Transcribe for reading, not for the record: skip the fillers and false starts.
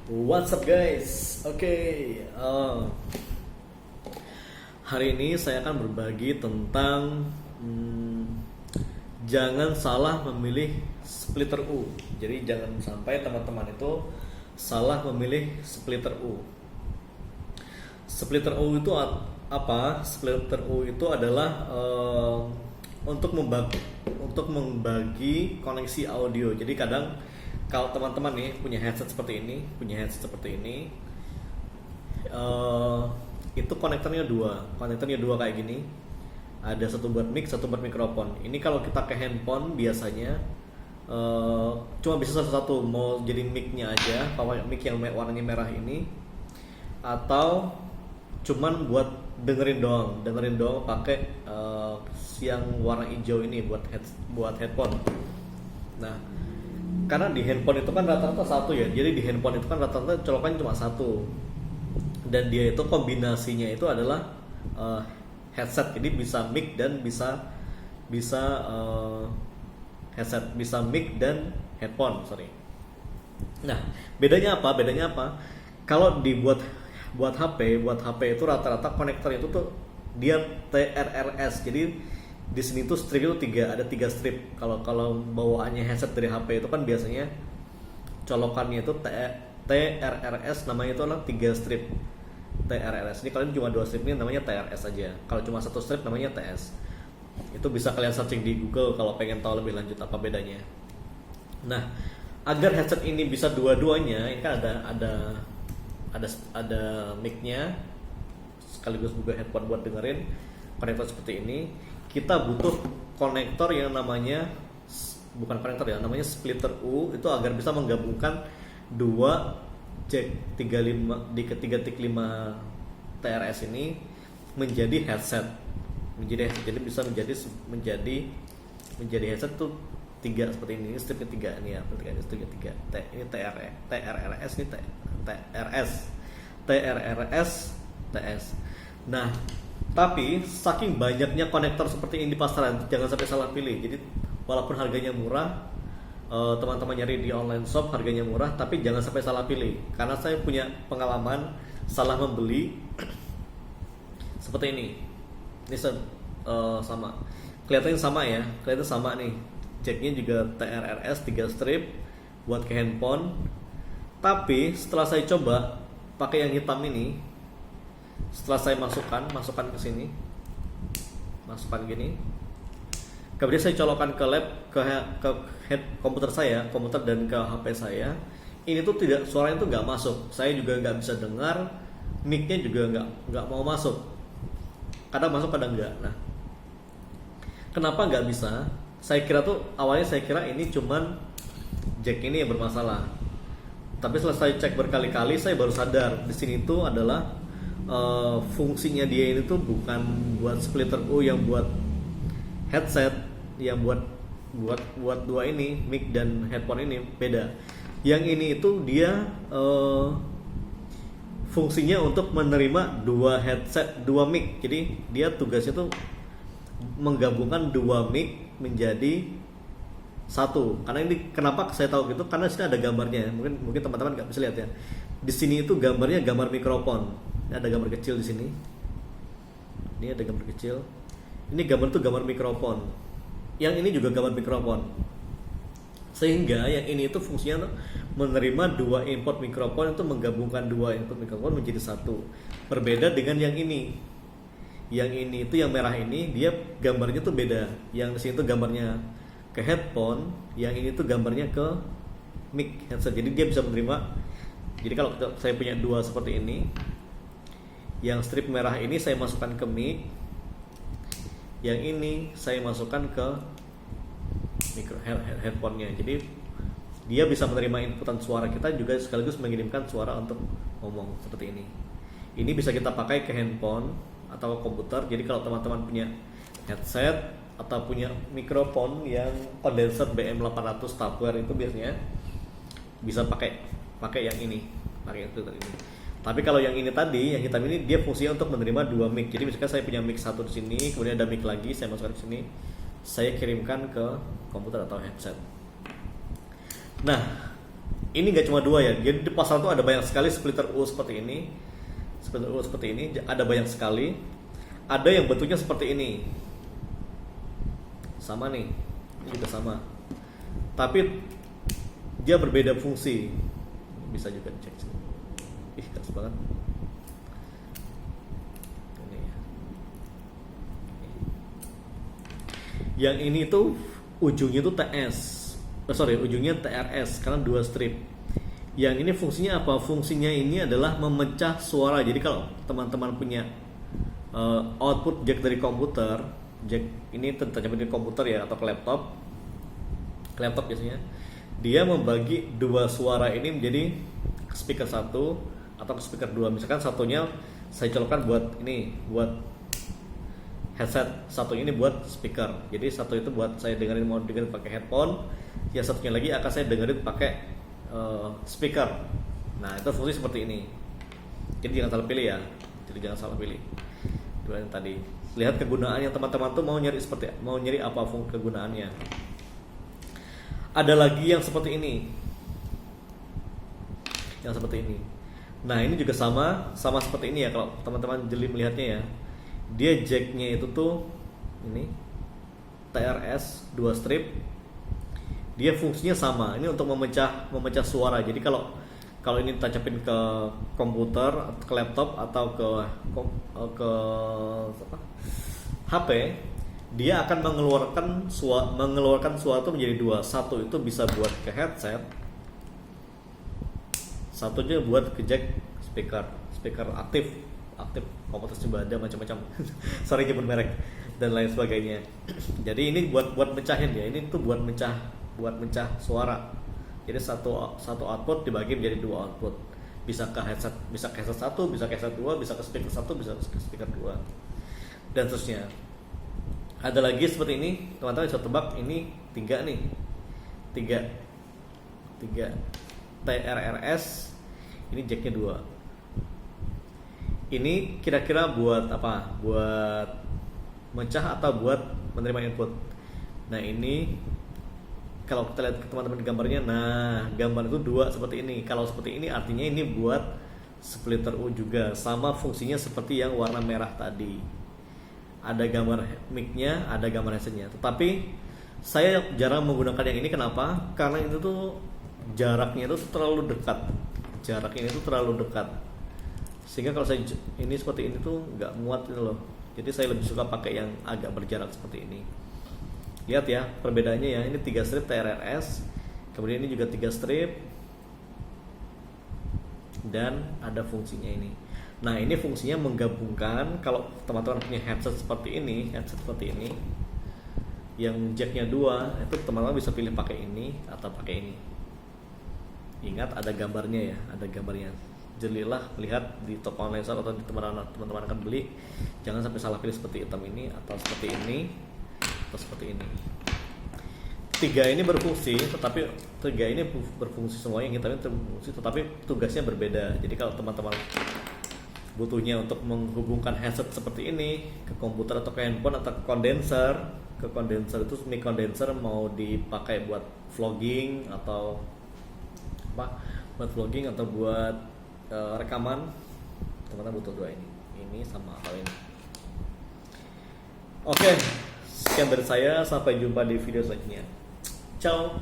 What's up guys? Oke, hari ini saya akan berbagi tentang jangan salah memilih splitter U. Jadi jangan sampai teman-teman itu salah memilih splitter U. Splitter U itu apa? Splitter U itu adalah untuk membagi koneksi audio. Jadi kadang kalau teman-teman nih punya headset seperti ini, itu konektornya dua kayak gini. Ada satu buat mic, satu buat mikrofon. Ini kalau kita ke handphone biasanya cuma bisa satu, mau jadi mic-nya aja, power mic yang warnanya merah ini, atau cuman buat dengerin doang pakai yang warna hijau ini buat headphone. Nah, karena di handphone itu kan rata-rata satu ya, jadi di handphone itu kan rata-rata colokannya cuma satu, dan dia itu kombinasinya itu adalah headset, jadi bisa mic dan bisa headset, bisa mic dan headphone, sorry. Nah, bedanya apa? Kalau buat HP itu rata-rata konektor itu tuh dia TRRS. Jadi di sini tuh strip itu ada tiga strip. Kalau bawaannya headset dari HP itu kan biasanya colokannya itu TRRS, namanya itu adalah 3 strip TRRS. Ini kalian cuma 2 strip, ini namanya TRS aja. Kalau cuma 1 strip namanya TS. Itu bisa kalian searching di Google kalau pengen tahu lebih lanjut apa bedanya. Nah, agar headset ini bisa dua-duanya, ini kan ada mic-nya sekaligus juga headphone buat dengerin, konektor seperti ini. Kita butuh konektor yang namanya namanya splitter U, itu agar bisa menggabungkan dua jack 3.5 TRS ini menjadi headset. Jadi bisa menjadi headset tuh 3 seperti ini stripnya 3 nih ya, stripnya 3. Ini TRRS, ini TRS, TS. Nah, tapi saking banyaknya konektor seperti ini di pasaran, jangan sampai salah pilih. Jadi walaupun harganya murah, teman-teman nyari di online shop harganya murah, tapi jangan sampai salah pilih. Karena saya punya pengalaman salah membeli seperti ini. Ini sama, kelihatannya sama nih. Jacknya juga TRRS 3 strip buat ke handphone. Tapi setelah saya coba pakai yang hitam ini, setelah saya masukkan ke sini, masukkan gini, kemudian saya colokkan ke head komputer dan ke HP saya, ini tuh suaranya tuh nggak masuk. Saya juga nggak bisa dengar, mic-nya juga nggak mau masuk. Kadang masuk, kadang nggak. Nah, kenapa nggak bisa? Awalnya saya kira ini cuman jack ini yang bermasalah. Tapi setelah saya cek berkali-kali, saya baru sadar di sini tuh adalah fungsinya dia ini tuh bukan buat splitter U yang buat headset, yang buat dua ini, mic dan headphone ini beda. Yang ini itu dia fungsinya untuk menerima dua headset, dua mic. Jadi dia tugasnya tuh menggabungkan dua mic menjadi satu. Karena ini kenapa saya tahu gitu, karena sini ada gambarnya. Mungkin teman-teman nggak bisa lihat ya. Di sini itu gambarnya gambar mikrofon. Ini ada gambar kecil di sini. Ini ada gambar kecil. Ini gambar tuh gambar mikrofon. Yang ini juga gambar mikrofon. Sehingga yang ini itu fungsinya tuh menerima dua input mikrofon, itu menggabungkan dua input mikrofon menjadi satu. Berbeda dengan yang ini. Yang ini itu yang merah ini dia gambarnya tuh beda. Yang di sini tuh gambarnya ke headphone, yang ini tuh gambarnya ke mic headset. Jadi dia bisa menerima. Jadi kalau saya punya dua seperti ini, yang strip merah ini saya masukkan ke mic, yang ini saya masukkan ke headphone-nya. Jadi dia bisa menerima inputan suara kita juga sekaligus mengirimkan suara untuk ngomong seperti ini. Ini bisa kita pakai ke handphone atau komputer. Jadi kalau teman-teman punya headset atau punya mikrofon yang condenser BM800 Tupperware, itu biasanya bisa pakai yang ini, pakai itu tadi. Tapi kalau yang ini tadi, yang hitam ini, dia fungsinya untuk menerima dua mic. Jadi misalkan saya punya mic satu di sini, kemudian ada mic lagi, saya masukkan ke sini, saya kirimkan ke komputer atau headset. Nah, ini nggak cuma dua ya, jadi di pasaran tuh ada banyak sekali splitter U seperti ini. Splitter U seperti ini ada banyak sekali. Ada yang bentuknya seperti ini, sama nih, ini juga sama, tapi dia berbeda fungsi. Bisa juga cek. Ih, keras banget. Ini ya. Yang ini tuh ujungnya tuh TS, ujungnya TRS karena dua strip. Yang ini fungsinya apa? Fungsinya ini adalah memecah suara. Jadi kalau teman-teman punya output jack dari komputer, jack ini tentunya di komputer ya atau ke laptop biasanya, dia membagi dua suara ini menjadi speaker 1 atau speaker 2. Misalkan satunya saya colokkan buat ini, buat headset, satu ini buat speaker. Jadi satu itu buat saya dengerin, mau dengerin pakai headphone, yang satunya lagi akan saya dengerin pakai speaker. Nah, itu fungsi seperti ini. Jadi jangan salah pilih ya. Dua yang tadi. Lihat kegunaannya teman-teman tuh mau nyari apa kegunaannya. Ada lagi yang seperti ini. Nah, ini juga sama seperti ini ya, kalau teman-teman jeli melihatnya ya. Dia jacknya itu tuh ini TRS 2 strip. Dia fungsinya sama. Ini untuk memecah suara. Jadi kalau ini tancapin ke komputer, ke laptop atau ke HP, dia akan mengeluarkan suara itu menjadi dua. Satu itu bisa buat ke headset, satunya buat ke jack speaker aktif komputer juga ada macam-macam. Sorry nyebut merek dan lain sebagainya. Jadi ini buat mecahin ya. Ini tuh buat mecah suara. Jadi satu output dibagi menjadi dua output. Bisa ke headset 1, bisa ke headset 2, bisa ke speaker 1, bisa ke speaker 2. Dan seterusnya. Ada lagi seperti ini, teman-teman bisa tebak ini 3 nih. 3 TRRS, ini jacknya 2. Ini kira-kira buat apa? Buat mecah atau buat menerima input. Nah, ini kalau kita lihat teman-teman di gambarnya, nah gambar itu 2 seperti ini. Kalau seperti ini artinya ini buat splitter U juga, sama fungsinya seperti yang warna merah tadi. Ada gambar mic-nya, ada gambar headset-nya. Tetapi saya jarang menggunakan yang ini. Kenapa? Karena itu tuh jaraknya itu terlalu dekat. Sehingga kalau saya ini seperti ini tuh nggak muat gitu loh. Jadi saya lebih suka pakai yang agak berjarak seperti ini. Lihat ya perbedaannya ya, ini 3 strip TRRS, kemudian ini juga 3 strip, dan ada fungsinya ini. Nah, ini fungsinya menggabungkan. Kalau teman-teman punya headset seperti ini yang jacknya 2, itu teman-teman bisa pilih pakai ini atau pakai ini. Ingat ada gambarnya ya, jelilah lihat di toko online atau di teman-teman akan beli, jangan sampai salah pilih seperti hitam ini atau seperti ini atau seperti ini. 3 ini berfungsi, tetapi 3 ini berfungsi semua, yang hitamnya berfungsi, tetapi tugasnya berbeda. Jadi kalau teman-teman butuhnya untuk menghubungkan headset seperti ini ke komputer atau ke handphone atau ke kondenser itu mic condenser, mau dipakai buat vlogging atau buat rekaman, teman-teman butuh 2 ini sama atau ini. Oke, sekian dari saya, sampai jumpa di video selanjutnya. Ciao.